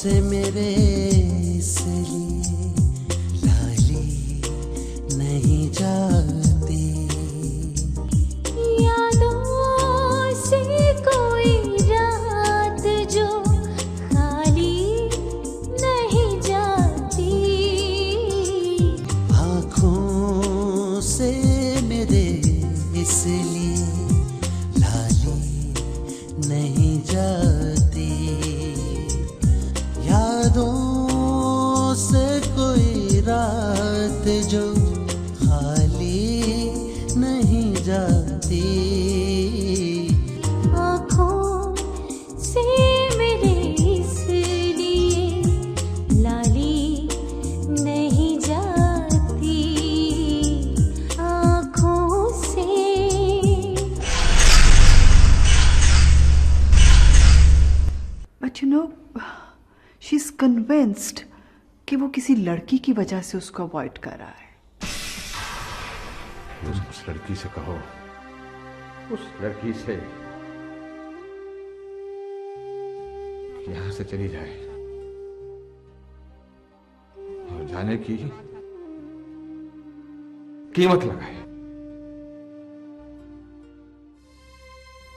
से मेरे इसलिए लाली नहीं जाती। यादों से कोई रात जो खाली नहीं जाती। आँखों से मेरे इसलिए लाली नहीं जाती। यादों से कोई रात जो खाली नहीं जाती। आँखों से मेरे इसलिए लाली नहीं जाती। आँखों से। But you know she is convinced कि वो किसी लड़की की वजह से उसको अवॉइड कर रहा है। उस लड़की से कहो, उस लड़की से कि यहां से चली जाए और जाने की कीमत लगाए।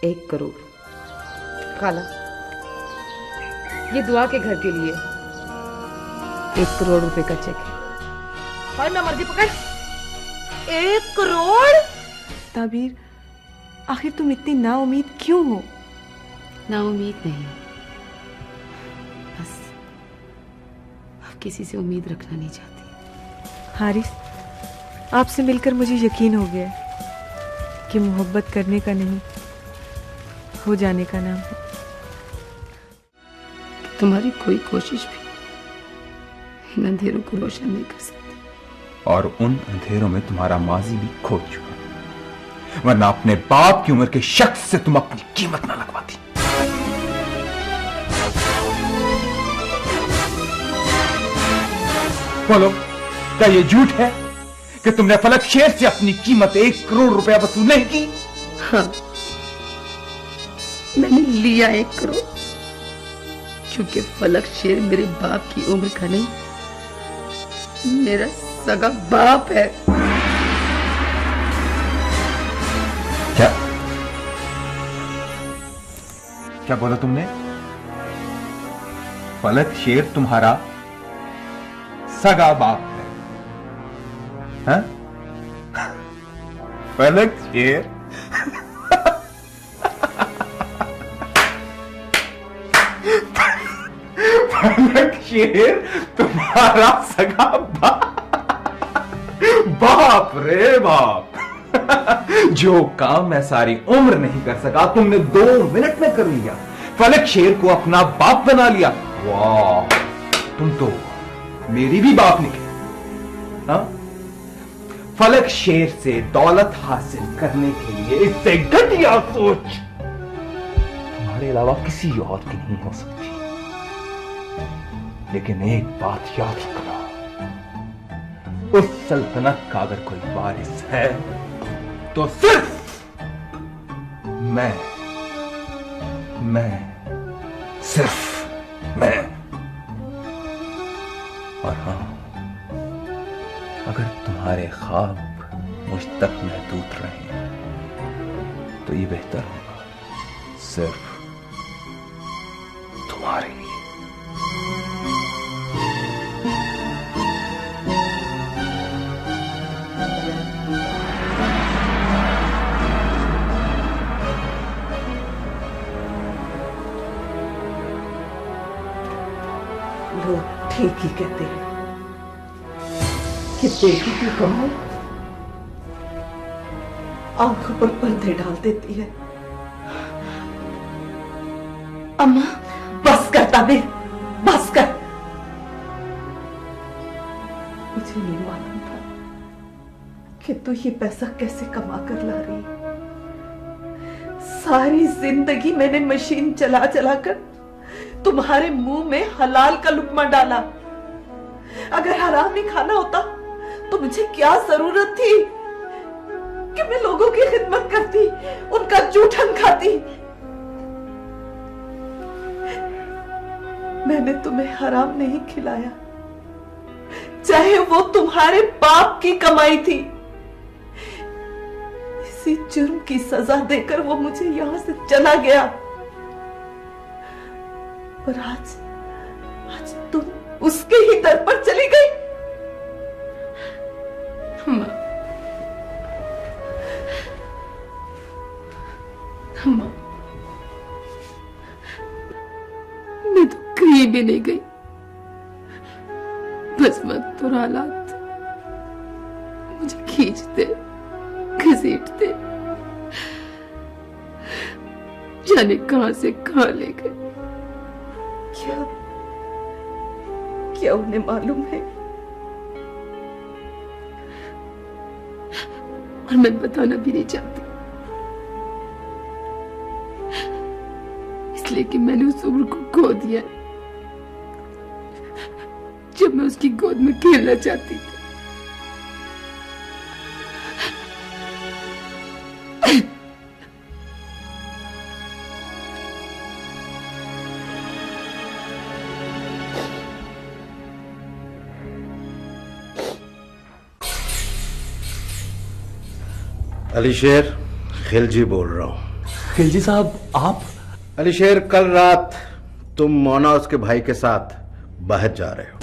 1 करोड़। खाला, ये दुआ के घर के लिए 1 करोड़ रुपए का चेक है। और मैं मर्जी पकड़। 1 करोड़। ताबीर, आखिर तुम इतनी नाउम्मीद क्यों हो? नाउम्मीद नहीं, बस अब किसी से उम्मीद रखना नहीं चाहती। हारिस, आपसे मिलकर मुझे यकीन हो गया है कि मोहब्बत करने का नहीं, हो जाने का नाम है। तुम्हारी कोई कोशिश भी इन अंधेरों को रोशन नहीं कर सकती। और उन अंधेरों में तुम्हारा माजी भी खो चुका, वरना अपने बाप की उम्र के शख्स से तुम अपनी कीमत ना लगवाती। बोलो, क्या ये झूठ है कि तुमने फलक शेर से अपनी कीमत 1 करोड़ रुपया वसूल नहीं की? हाँ, मैंने लिया 1 करोड़, क्योंकि फलक शेर मेरे बाप की उम्र का नहीं, मेरा सगा बाप है। क्या क्या बोला तुमने? फलक शेर तुम्हारा सगा बाप है? हाँ? फलक शेर फलक शेर तुम्हारा सगा बाप? बाप रे बाप। जो काम मैं सारी उम्र नहीं कर सका, तुमने 2 मिनट में कर लिया। फलक शेर को अपना बाप बना लिया। वाह, तुम तो मेरी भी बाप निकले। हाँ? फलक शेर से दौलत हासिल करने के लिए इससे घटिया सोच तुम्हारे अलावा किसी और की नहीं हो सकती। लेकिन एक बात याद रखना, उस सल्तनत का अगर कोई वारिस है तो सिर्फ सिर्फ मैं। और हां, अगर तुम्हारे ख्वाब मुझ तक महदूद रहे तो ये बेहतर होगा सिर्फ तुम्हारे लिए। लोग ठीक ही कहते हैं कि बेटी की कमाई आंखों पर पर्दे डाल देती है। अम्मा, बस कर ताबीर, बस कर। मुझे नहीं मालूम था कि तू ये पैसा कैसे कमा कर ला रही है। सारी जिंदगी मैंने मशीन चला चला कर तुम्हारे मुंह में हलाल का लुकमा डाला। अगर हराम ही खाना होता तो मुझे क्या जरूरत थी कि मैं लोगों की खिदमत करती, उनका जूठन खाती। मैंने तुम्हें हराम नहीं खिलाया, चाहे वो तुम्हारे बाप की कमाई थी। इसी जुर्म की सजा देकर वो मुझे यहां से चला गया, और आज तुम उसके ही दर पर चली गई। अम्मा, अम्मा, मैं तो कहीं भी नहीं गई, बस वक्त और हालात मुझे खींचते घसीटते जाने कहां से कहां ले गए। क्या उन्हें मालूम है? और मैं बताना भी नहीं चाहती, इसलिए कि मैंने उस उम्र को खो दिया जब मैं उसकी गोद में खेलना चाहती थी। अलीशेर, खिलजी बोल रहा हूँ। खिलजी साहब, आप? अलीशेर, कल रात तुम मोना उसके भाई के साथ बाहर जा रहे हो।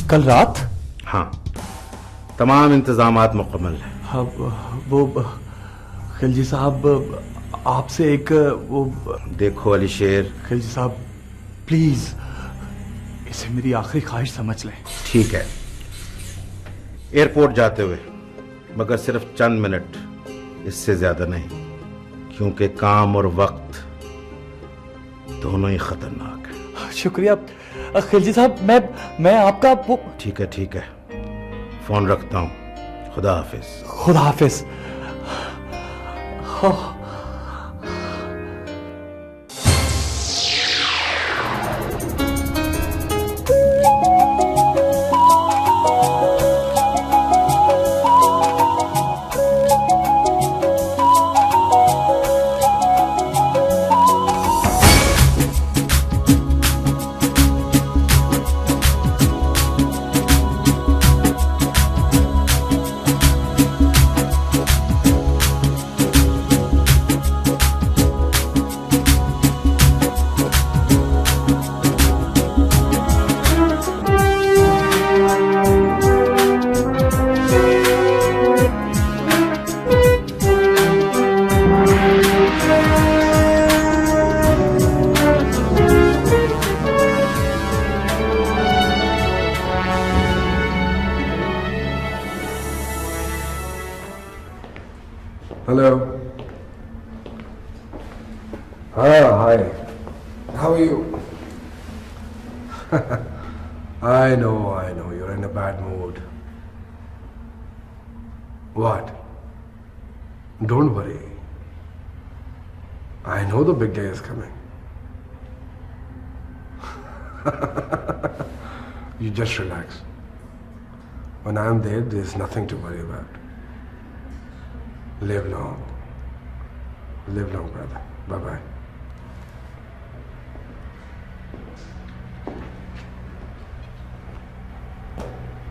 कल रात? हाँ, तमाम इंतजामात मुकम्मल है। हाँ, वो खिलजी साहब, आपसे एक वो। देखो अलीशेर, खिलजी साहब प्लीज, इसे मेरी आखिरी ख्वाहिश समझ लें। ठीक है, एयरपोर्ट जाते हुए, मगर सिर्फ चंद मिनट, इससे ज्यादा नहीं, क्योंकि काम और वक्त दोनों ही खतरनाक है। शुक्रिया खिलजी साहब, मैं आपका वो। ठीक है ठीक है, फोन रखता हूं। खुदा हाफिज। खुदा हाफिज। Hello. Hi. How are you? I know. You're in a bad mood. What? Don't worry. I know the big day is coming. You just relax. When I'm there, there's nothing to worry about. Live long. Live long, brother. Bye-bye.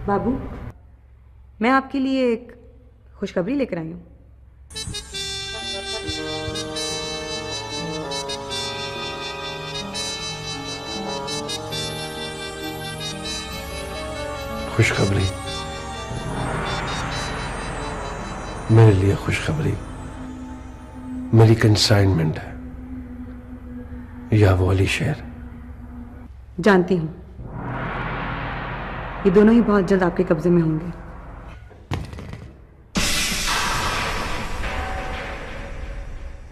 बाबू, मैं आपके लिए एक खुशखबरी लेकर आई हूँ। खुशखबरी? मेरे लिए खुशखबरी मेरी कंसाइनमेंट है, या वो अलीशेर? जानती हूँ, ये दोनों ही बहुत जल्द आपके कब्जे में होंगे।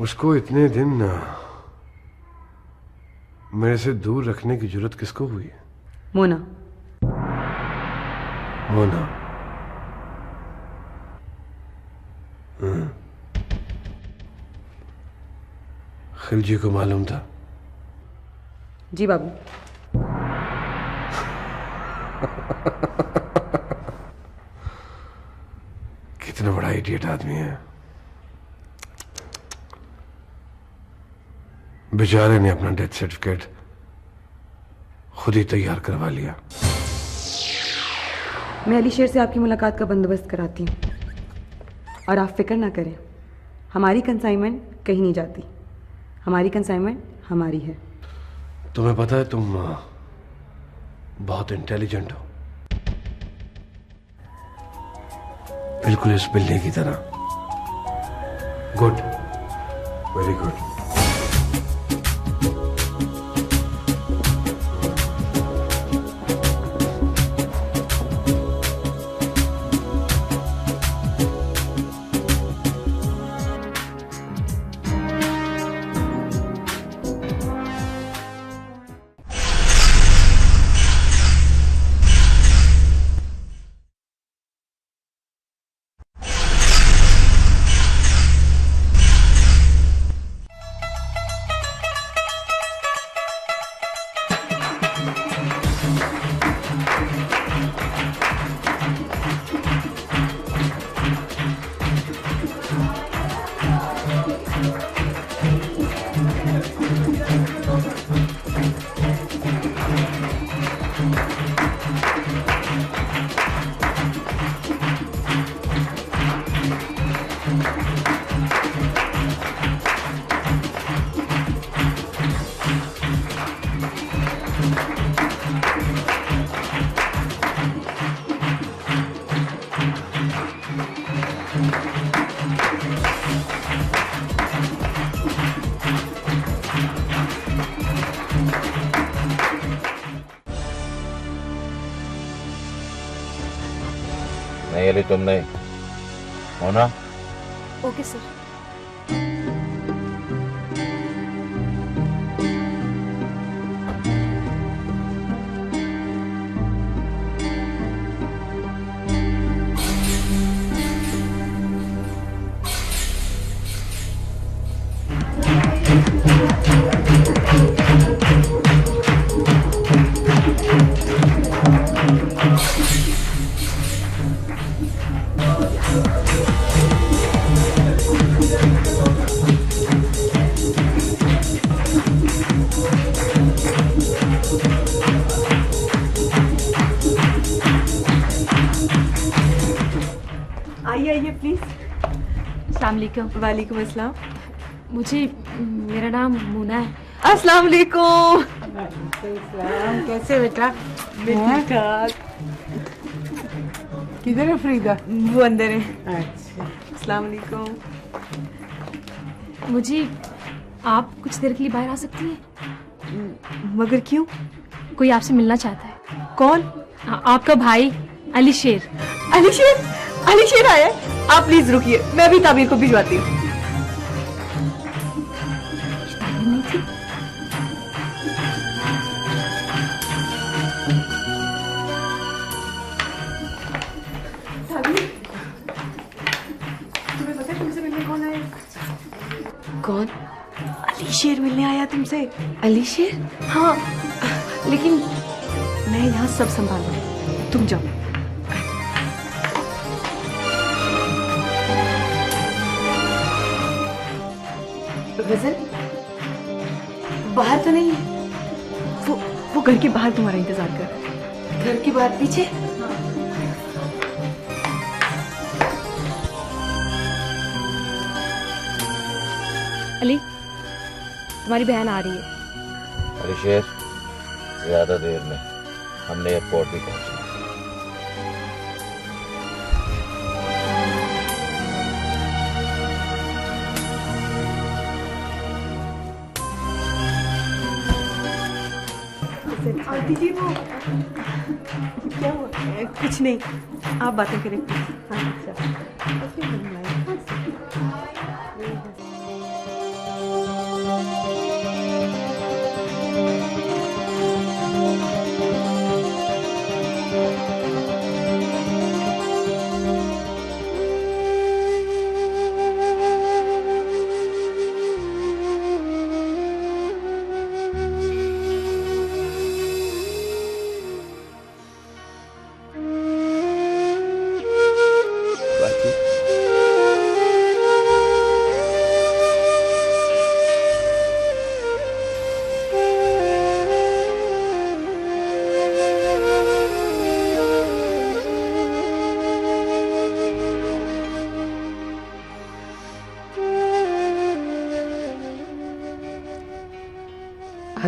उसको इतने दिन मेरे से दूर रखने की जरूरत किसको हुई है? मोना। मोना? खिलजी को मालूम था? जी बाबू। कितना बड़ा इडियट आदमी है। बेचारे ने अपना डेथ सर्टिफिकेट खुद ही तैयार करवा लिया। मैं अली शेर से आपकी मुलाकात का बंदोबस्त कराती हूँ, और आप फिक्र ना करें, हमारी कंसाइनमेंट कहीं नहीं जाती। हमारी कंसाइनमेंट हमारी है। तुम्हें पता है तुम बहुत इंटेलिजेंट हो, बिल्कुल इस बिल्ली की तरह। Good, very good. नहीं अली, तुम नहीं हो ना? Okay sir. आइए आइए प्लीज। अस्सलाम वालेकुम। वालेकुम अस्सलाम। मुझे, मेरा नाम मुना है। अस्सलाम वालेकुम। कैसे बेटा? किधर है फरीदा? वो अंदर है। अच्छा, अस्सलाम वालेकुम। मुझे, आप कुछ देर के लिए बाहर आ सकती हैं? मगर क्यों? कोई आपसे मिलना चाहता है। कौन? आपका भाई अली शेर। अली शेर? अली शेर आया है? आप प्लीज रुकिए, मैं अभी ताबीर को भिजवाती हूँ। नहीं थी। तुम्हें पता है तुमसे मिलने कौन आया? कौन? अली शेर मिलने आया तुमसे। अली शेर? हाँ, लेकिन मैं यहाँ सब संभालूंगी, तुम जाओ। गजल बाहर तो नहीं है? वो घर के बाहर तुम्हारा इंतजार कर रहा है। घर के बाहर पीछे? अली, तुम्हारी बहन आ रही है। अली शेर, ज्यादा देर में हमने एयरपोर्ट भी पहुंचना। आंटी जी, वो क्या हुआ? कुछ नहीं, आप बातें करें।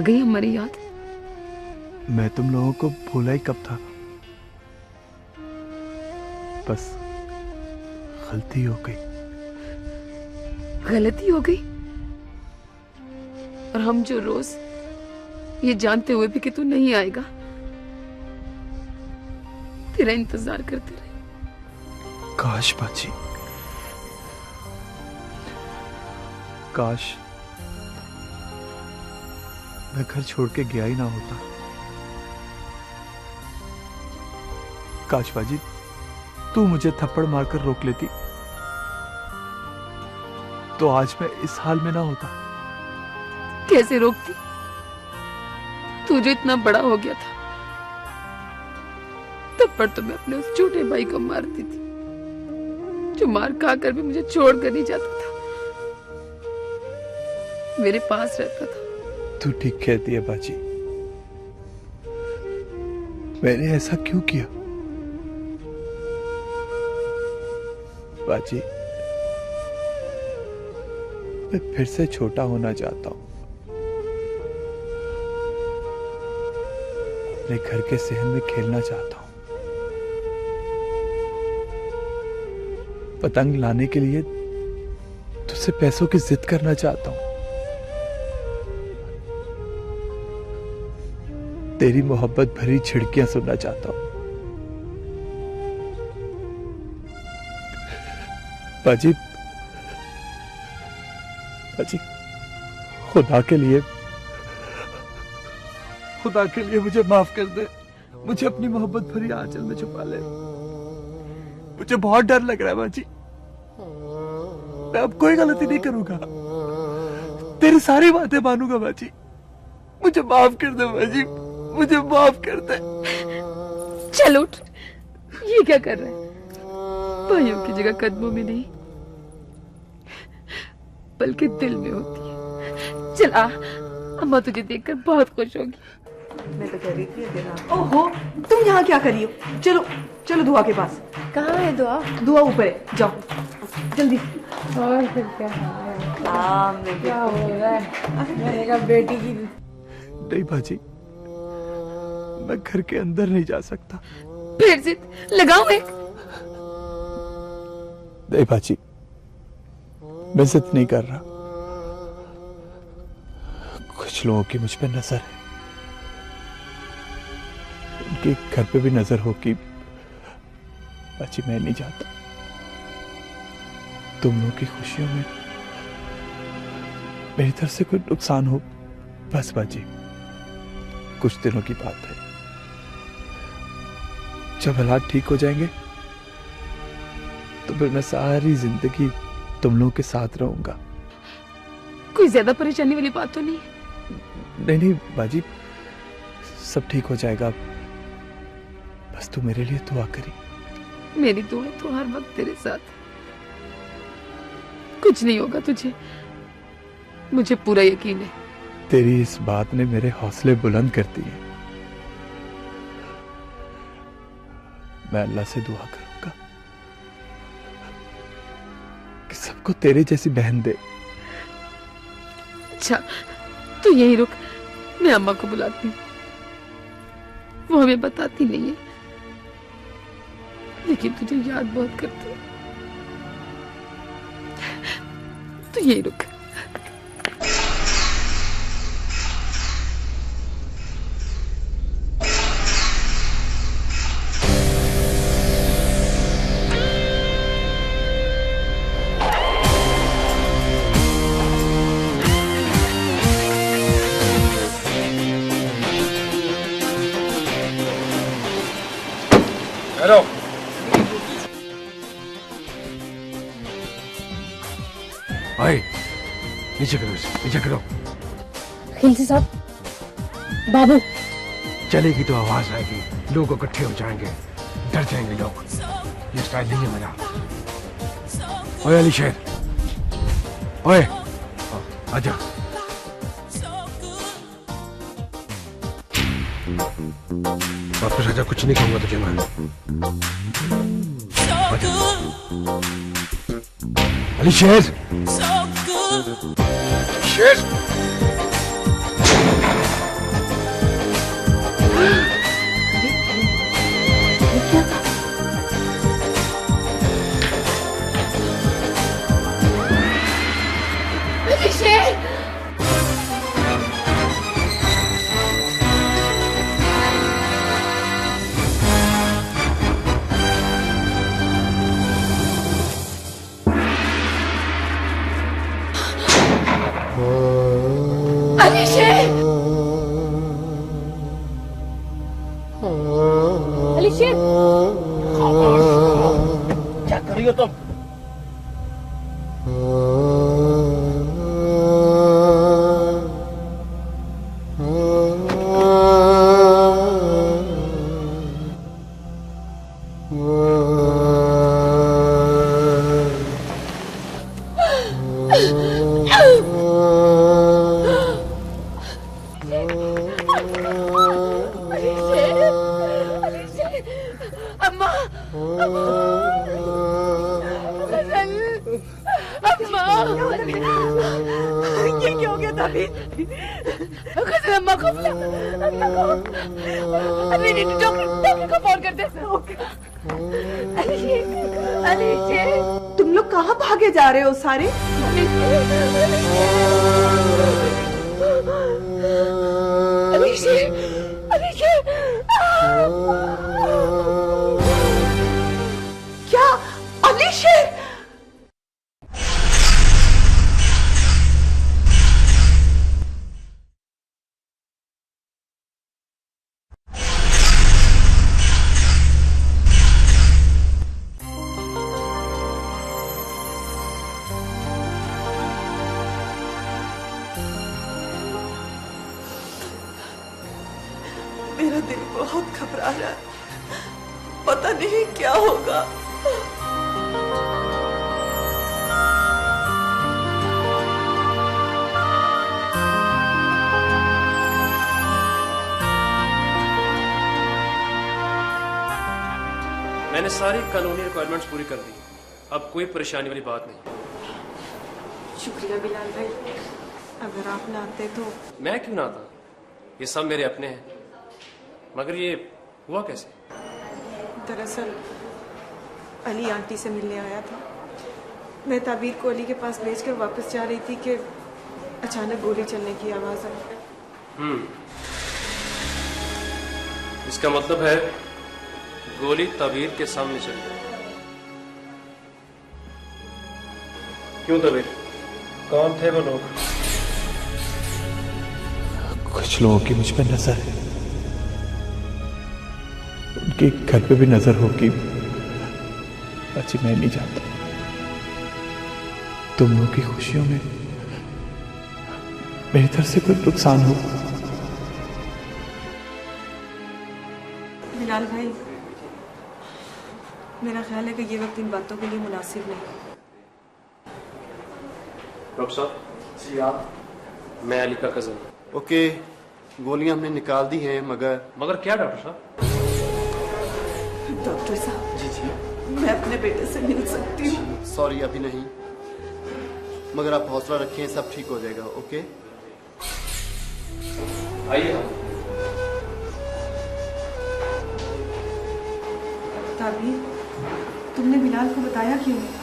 आ गई हमारी याद। मैं तुम लोगों को भूला ही कब था, बस गलती हो गई। गलती हो गई? और हम जो रोज ये जानते हुए भी कि तू नहीं आएगा तेरा इंतजार करते रहे। काश बाजी, काश मैं घर छोड़ के गया ही ना होता। काश बाजी तू मुझे थप्पड़ मारकर रोक लेती तो आज मैं इस हाल में ना होता। कैसे रोकती? तू जो इतना बड़ा हो गया था, थप्पड़ तो मैं अपने उस छोटे भाई को मारती थी जो मार खाकर भी मुझे छोड़कर नहीं जाता था, मेरे पास रहता था। तू ठीक कहती है बाजी, मैंने ऐसा क्यों किया? बाजी मैं फिर से छोटा होना चाहता हूं, अपने घर के सहन में खेलना चाहता हूं, पतंग लाने के लिए तुझसे पैसों की जिद करना चाहता हूं, तेरी मोहब्बत भरी छिड़कियां सुनना चाहता हूं। बाजी, बाजी खुदा के लिए मुझे माफ कर दे, मुझे अपनी मोहब्बत भरी आंचल में छुपा ले। मुझे बहुत डर लग रहा है बाजी, मैं अब कोई गलती नहीं करूंगा, तेरी सारी बातें मानूंगा बाजी। मुझे माफ कर दे बाजी, मुझे माफ कर दे। चल उठ, ये क्या कर रहा है? भाइयों की जगह कदमों में नहीं बल्कि दिल में होती है। चल आ, अम्मा तुझे देखकर बहुत खुश होगी। मैं तो कह रही थी देना। ओहो, तुम यहाँ क्या करी हो? चलो चलो दुआ के पास। कहाँ है दुआ? दुआ ऊपर है, जाओ जल्दी। और फिर क्या क्या हो रहा है? मैंने कहा बेटी की। नहीं बाजी, मैं घर के अंदर नहीं जा सकता। फिर जिद लगाओ एक। नहीं बाजी, मैं जिद नहीं कर रहा, कुछ लोगों की मुझ पे नजर है, उनके घर पे भी नजर हो कि बाजी मैं नहीं चाहता तुम लोगों की खुशियों में मेरी तरफ से कोई नुकसान हो। बस बाजी कुछ दिनों की बात है, जब हालात ठीक हो जाएंगे तो फिर मैं सारी जिंदगी तुम लोगों के साथ रहूंगा। कोई ज्यादा परेशानी वाली बात तो नहीं है? नहीं नहीं बाजी, सब ठीक हो जाएगा, बस तू मेरे लिए दुआ करी। मेरी दुआ तो हर वक्त तेरे साथ, कुछ नहीं होगा तुझे, मुझे पूरा यकीन है। तेरी इस बात ने मेरे हौसले बुलंद कर दिए। मैं अल्लाह से दुआ करूंगा कि सबको तेरे जैसी बहन दे। अच्छा तू यहीं रुक, मैं अम्मा को बुलाती हूँ, वो हमें बताती नहीं है लेकिन तुझे याद बहुत करती है। तू यहीं रुक। हेलो, भाई नीचे करो इसे, नीचे करो। खिलजी साहब, बाबू चलेगी तो आवाज आएगी, लोग इकट्ठे हो जाएंगे, डर जाएंगे लोग। ये स्टाइल नहीं है मेरा। ओए अली शेर, ओए आजा। वापस आजा, कुछ नहीं कहूंगा तुझे मैं। आजा। अली शेर, शेर। अम्मा, अम्मा, ये क्या हो गया ताबीर? गजल अम्मा को अभी नहीं, डॉक्टर को फोन कर दे। तुम लोग कहाँ भागे जा रहे हो सारे? क्या अलीशेर? मेरा दिल बहुत घबरा रहा है, पता नहीं क्या होगा। मैंने सारी कानूनी रिक्वायरमेंट्स पूरी कर दी, अब कोई परेशानी वाली बात नहीं। शुक्रिया बिलाल भाई, अगर आप ना आते तो। मैं क्यों ना आता, ये सब मेरे अपने हैं। मगर ये हुआ कैसे? दरअसल अली आंटी से मिलने आया था। मैं ताबीर को अली के पास भेजकर वापस जा रही थी कि अचानक गोली चलने की आवाज आई। इसका मतलब है गोली ताबीर के सामने चली। क्यों ताबीर, कौन थे वो लोग? कुछ लोगों की मुझ पर नजर है, उनके घर पे भी नजर होगी। अच्छी मैं नहीं जानता, तुम लोगों की खुशियों में मेरी तरफ से कोई नुकसान हो। बिलाल भाई, मेरा ख्याल है कि ये वक्त इन बातों के लिए मुनासिब नहीं। डॉक्टर साहब जी, आप? मैं अली का कजन। ओके, गोलियां हमने निकाल दी हैं, मगर क्या डॉक्टर साहब? डॉक्टर साहब जी जी, मैं अपने बेटे से मिल सकती हूँ? सॉरी, अभी नहीं, मगर आप हौसला रखें, सब ठीक हो जाएगा। ओके, आइए। ताबीर, तुमने बिलाल को बताया क्यों नहीं?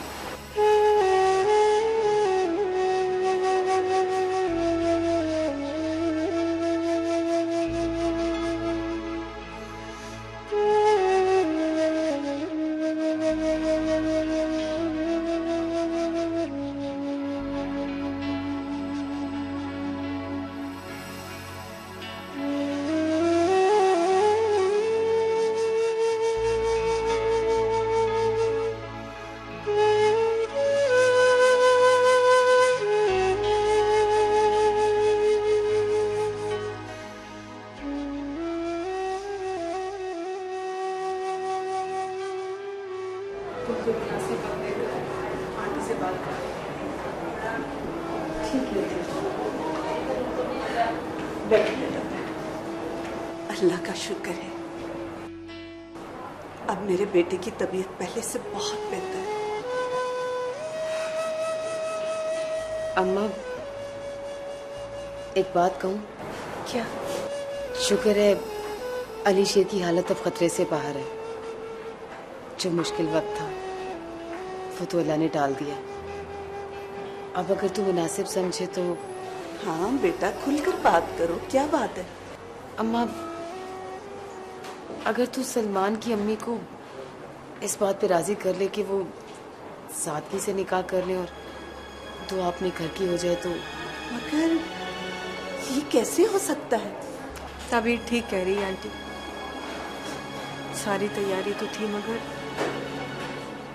अल्लाह का शुक्र है, अब मेरे बेटे की तबीयत पहले से बहुत बेहतर है। अम्मा, एक बात कहूँ? क्या? शुक्र है अली शेर की हालत अब खतरे से बाहर है। जो मुश्किल वक्त था वो तो अल्लाह ने टाल दिया। अब अगर तू मुनासिब समझे तो। हाँ बेटा, खुलकर बात करो, क्या बात है? अम्मा, अगर तू सलमान की अम्मी को इस बात पे राजी कर ले कि वो सादगी से निकाह कर ले और तो अपने घर की हो जाए तो। मगर ये कैसे हो सकता है? ताबीर ठीक कह रही है आंटी, सारी तैयारी तो थी, मगर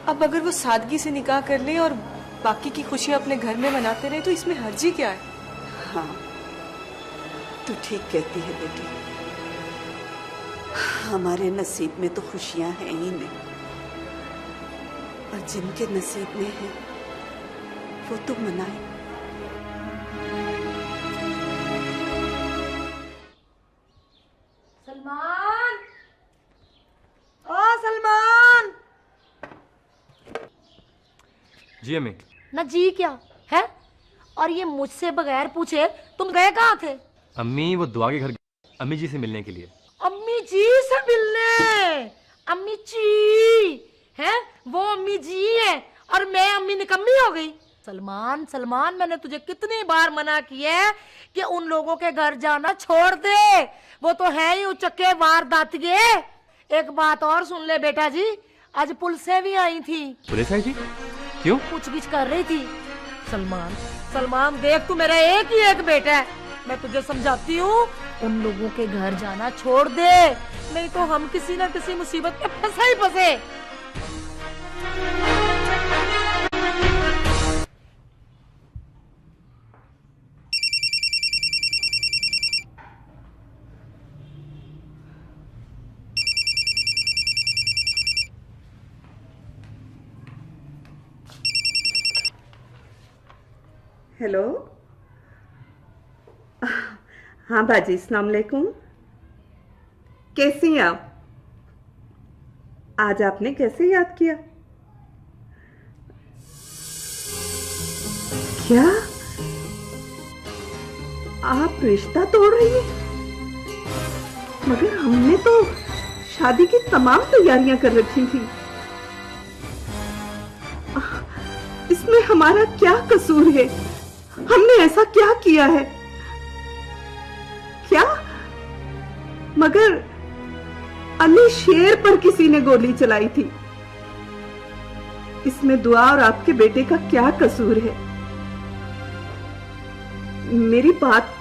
अब अगर वो सादगी से निकाह कर ले और बाकी की खुशियां अपने घर में मनाते रहे तो इसमें हर्जी क्या है? हाँ, तू ठीक कहती है बेटी, हमारे नसीब में तो खुशियां हैं ही नहीं, और जिनके नसीब में है वो तो मनाए। जी अम्मी। ना जी क्या है? और ये मुझसे बगैर पूछे तुम गए कहाँ थे? अम्मी वो दुआ के घर अम्मी जी से मिलने के लिए। अम्मी जी से मिलने? अम्मी जी है वो अम्मी जी है और मैं अम्मी निकम्मी हो गई? सलमान सलमान, मैंने तुझे कितनी बार मना किया है कि उन लोगों के घर जाना छोड़ दे, वो तो है ही उचक्के वारदातिये। एक बात और सुन ले बेटा जी, आज पुलिसें भी आई थी। पुलिस आई थी? क्यों? पूछगिछ कर रही थी। सलमान सलमान देख, तू मेरा एक ही एक बेटा है, मैं तुझे समझाती हूँ, उन लोगों के घर जाना छोड़ दे, नहीं तो हम किसी न किसी मुसीबत में फंसे ही फंसे। हेलो, हाँ बाजी, अस्सलाम वालेकुम। कैसी हैं आप? आज आपने कैसे याद किया? क्या आप रिश्ता तोड़ रही हैं? मगर हमने तो शादी की तमाम तैयारियां कर रखी थी। इसमें हमारा क्या कसूर है? हमने ऐसा क्या किया है? क्या? मगर अली शेर पर किसी ने गोली चलाई थी, इसमें दुआ और आपके बेटे का क्या कसूर है? मेरी बात,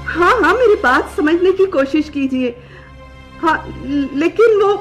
हाँ मेरी बात समझने की कोशिश कीजिए। हाँ लेकिन वो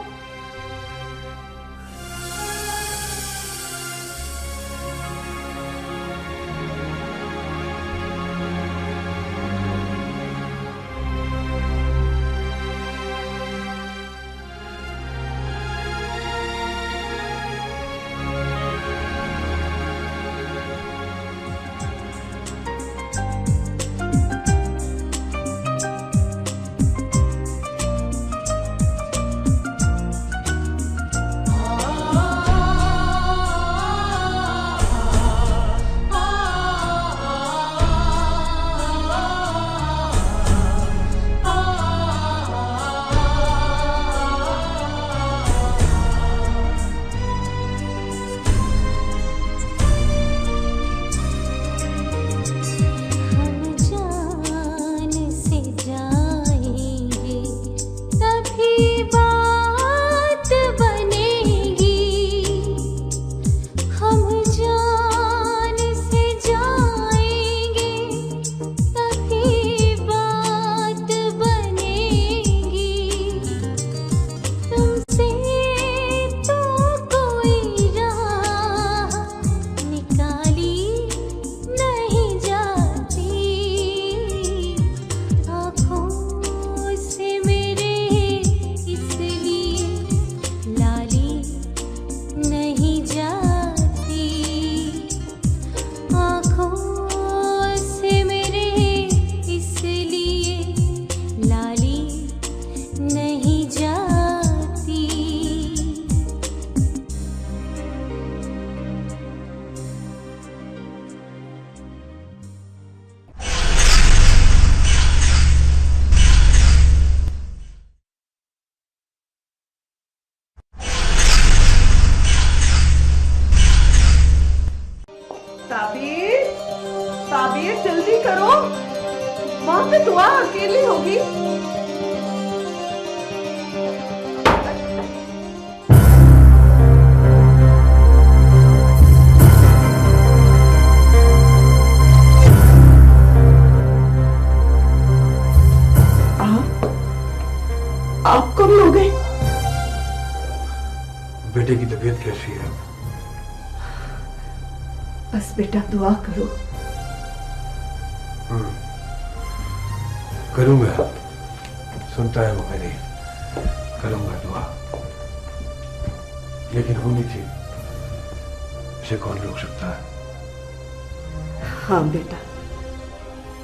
ताबीर जल्दी करो, वहां पे दुआ अकेली होगी। आप कब हो गए? बेटे की तबीयत कैसी है? बस बेटा दुआ करो। करूंगा, सुनता है वो मेरी, करूंगा दुआ, लेकिन होनी थी, इसे कौन रोक सकता है? हाँ बेटा,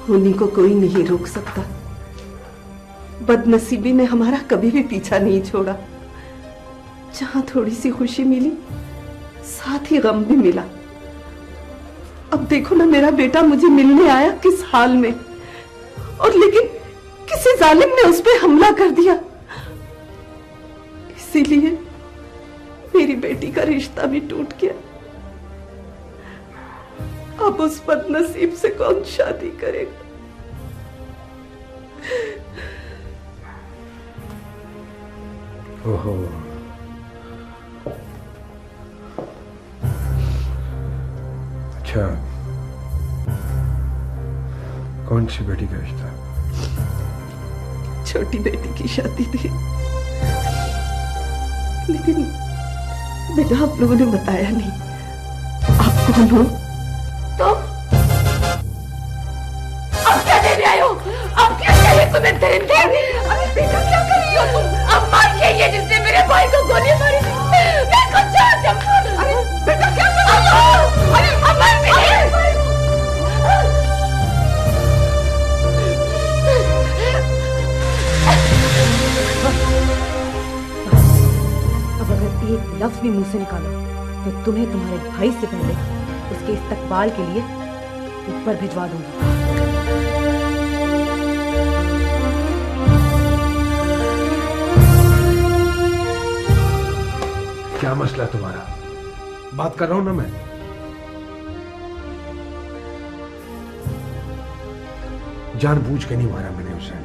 होनी को कोई नहीं रोक सकता। बदनसीबी ने हमारा कभी भी पीछा नहीं छोड़ा। जहां थोड़ी सी खुशी मिली, साथ ही गम भी मिला। अब देखो ना, मेरा बेटा मुझे मिलने आया किस हाल में, और लेकिन किसी जालिम ने उस पे हमला कर दिया। इसीलिए मेरी बेटी का रिश्ता भी टूट गया। अब उस बदनसीब से कौन शादी करेगा? ओहो, अच्छा, कौन सी बेटी का रिश्ता? छोटी बेटी की शादी थी, लेकिन बेटा आप लोगों ने बताया नहीं आप कौन हो। तो अब क्या देने आए हो? अब क्या चाहिए तुम्हें दरिंदे? अरे बेटा क्या कर रही हो तुम? अब मार के ये जिसने मेरे भाई को गोली मारी थी, मैं कुछ चाहती हूं। अरे बेटा क्या कर रही हो? अरे अमर मेरे अब अगर एक लफ्ज भी मुंह से निकाला तो तुम्हें तुम्हारे भाई से पहले उसके इस्तकबाल के लिए ऊपर भिजवा दूंगी। क्या मसला तुम्हारा? बात कर रहा हूं ना मैं। जानबूझ के नहीं मारा मैंने उसे।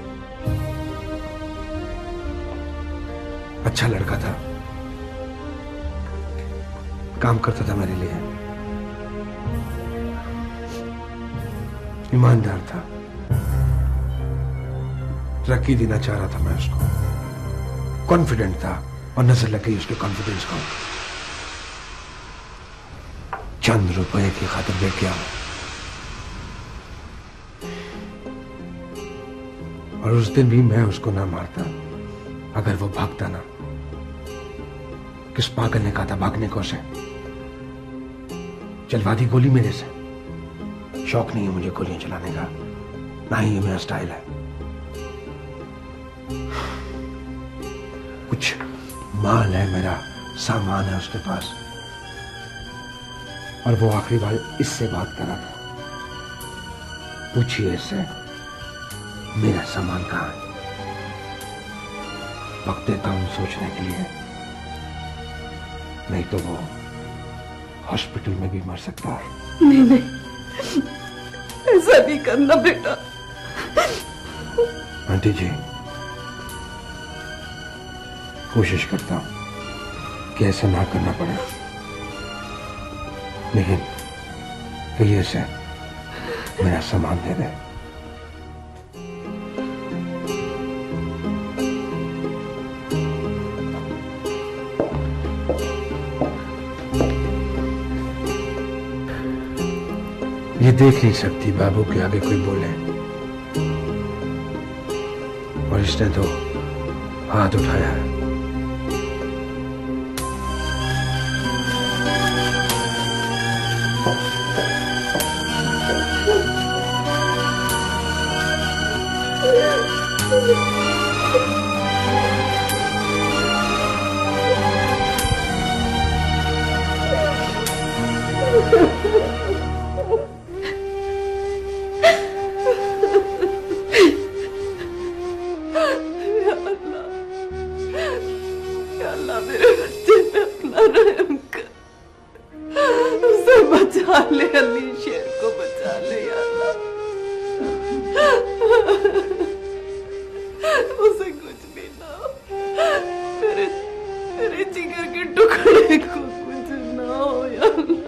अच्छा लड़का था, काम करता था मेरे लिए, ईमानदार था, तरक्की देना चाह रहा था मैं उसको, कॉन्फिडेंट था, और नजर लग गई उसके कॉन्फिडेंस को। चंद रुपए की खातिर बैठ गया और उस दिन भी मैं उसको ना मारता अगर वो भागता ना। किस पागल ने कहा था भागने को उसे? चलवा दी गोली मेरे से। शौक नहीं है मुझे गोलियां चलाने का, ना ही ये मेरा स्टाइल है। कुछ माल है मेरा, सामान है उसके पास, और वो आखिरी बार इससे बात कर रहा था। पूछिए इससे मेरा सामान कहां है। वक्त देता हूं सोचने के लिए, नहीं तो वो हॉस्पिटल में भी मर सकता है। नहीं नहीं, ऐसा नहीं करना बेटा। आंटी जी, कोशिश करता हूं कि ऐसा ना करना पड़े, लेकिन कहिए से मेरा सामान दे दे। ये देख नहीं सकती बाबू के आगे कोई बोले, और इसने तो हाथ उठाया है। अल्लाह मेरे बच्चे पे अपना रहम कर, उसे बचा ले, अली शेर को बचा ले या अल्लाह। उसे कुछ भी ना हो, मेरे जिगर के टुकड़े को कुछ ना हो या अल्लाह।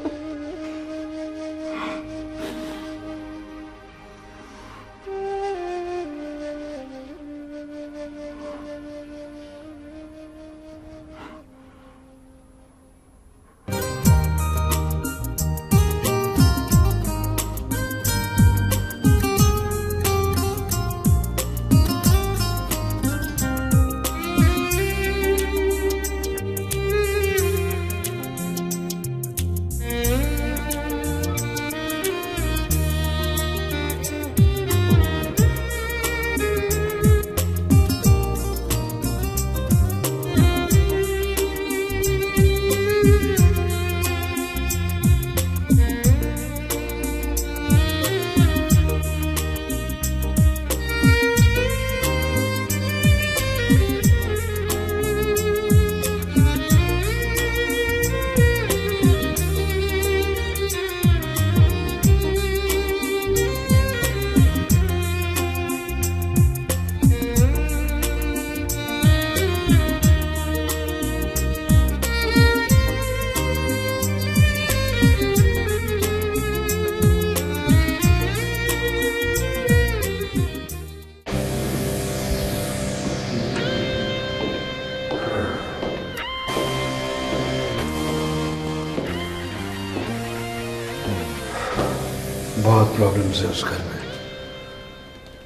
बहुत प्रॉब्लम्स है उस घर में,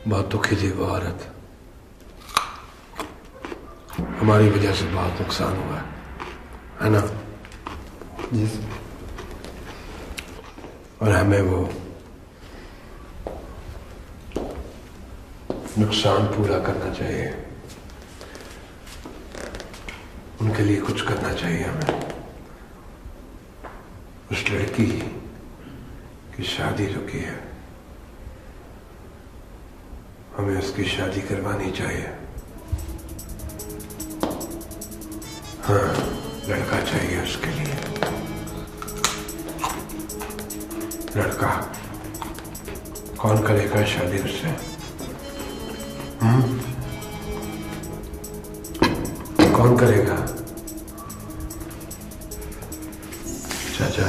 बहुत दुखी थी वो औरत। हमारी वजह से बहुत नुकसान हुआ है ना? जी। और हमें वो नुकसान पूरा करना चाहिए, उनके लिए कुछ करना चाहिए हमें। उस लड़की की शादी जो की है, हमें उसकी शादी करवानी चाहिए। हाँ, लड़का चाहिए उसके लिए। लड़का कौन करेगा शादी उससे? कौन करेगा? चाचा?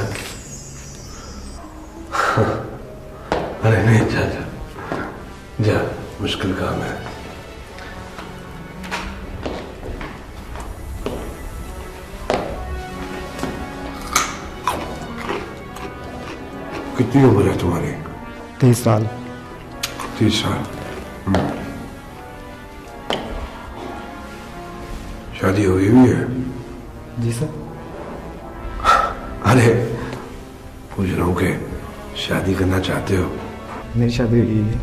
अरे नहीं चाचा, जा, मुश्किल काम है। कितनी उम्र है तुम्हारी? 30 साल। 30 साल। शादी हुई हुई है? जी सर। अरे पूछ रहा हूँ कि शादी करना चाहते हो? मेरी शादी हुई है।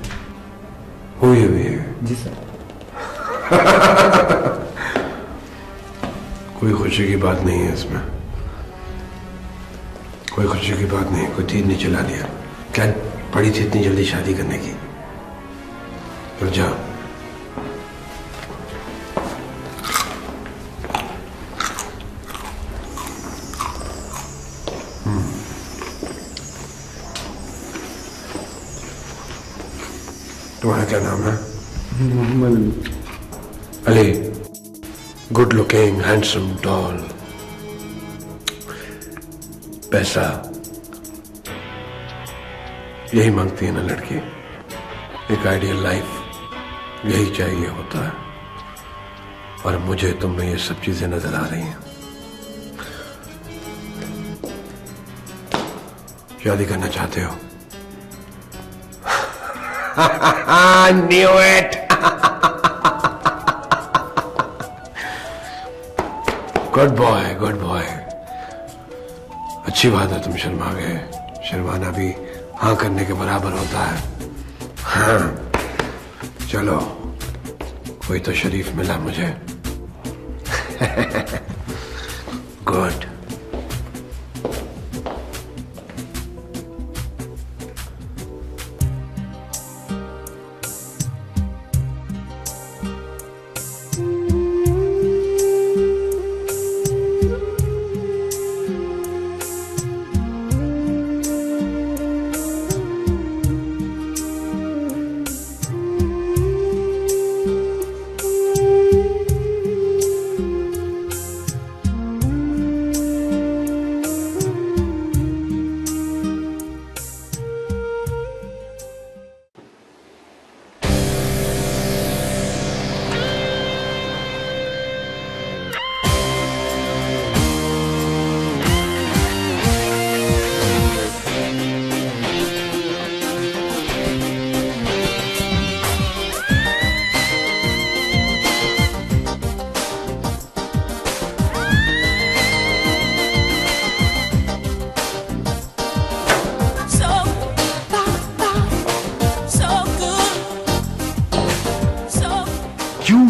हुई हुई है? जी सर। कोई खुशी की बात नहीं है इसमें, कोई खुशी की बात नहीं। कोई तीर नहीं चला दिया। क्या पड़ी थी इतनी जल्दी शादी करने की? फिर जाओ। तुम्हारा क्या नाम है? Ali. Good looking, handsome, tall. पैसा यही मांगती है ना लड़की? एक आइडियल लाइफ यही चाहिए होता है। और मुझे तुम में ये सब चीजें नजर आ रही हैं। शादी करना चाहते हो? Knew it. Good boy, good boy. अच्छी बात है तुम शर्मा गए। शर्माना भी हाँ करने के बराबर होता है। हाँ, चलो, कोई तो शरीफ मिला मुझे। गुड।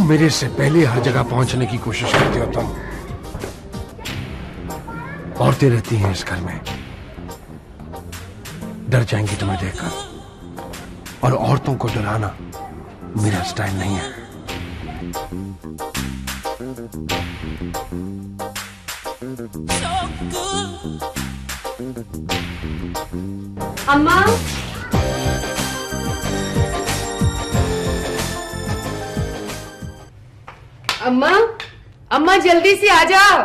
मेरे से पहले हर जगह पहुंचने की कोशिश करते हो तुम। औरतें रहती हैं इस घर में, डर जाएंगी तुम्हें देखकर। और औरतों को डराना मेरा स्टाइल नहीं है। अम्मा, अम्मा, अम्मा जल्दी से आ जाओ।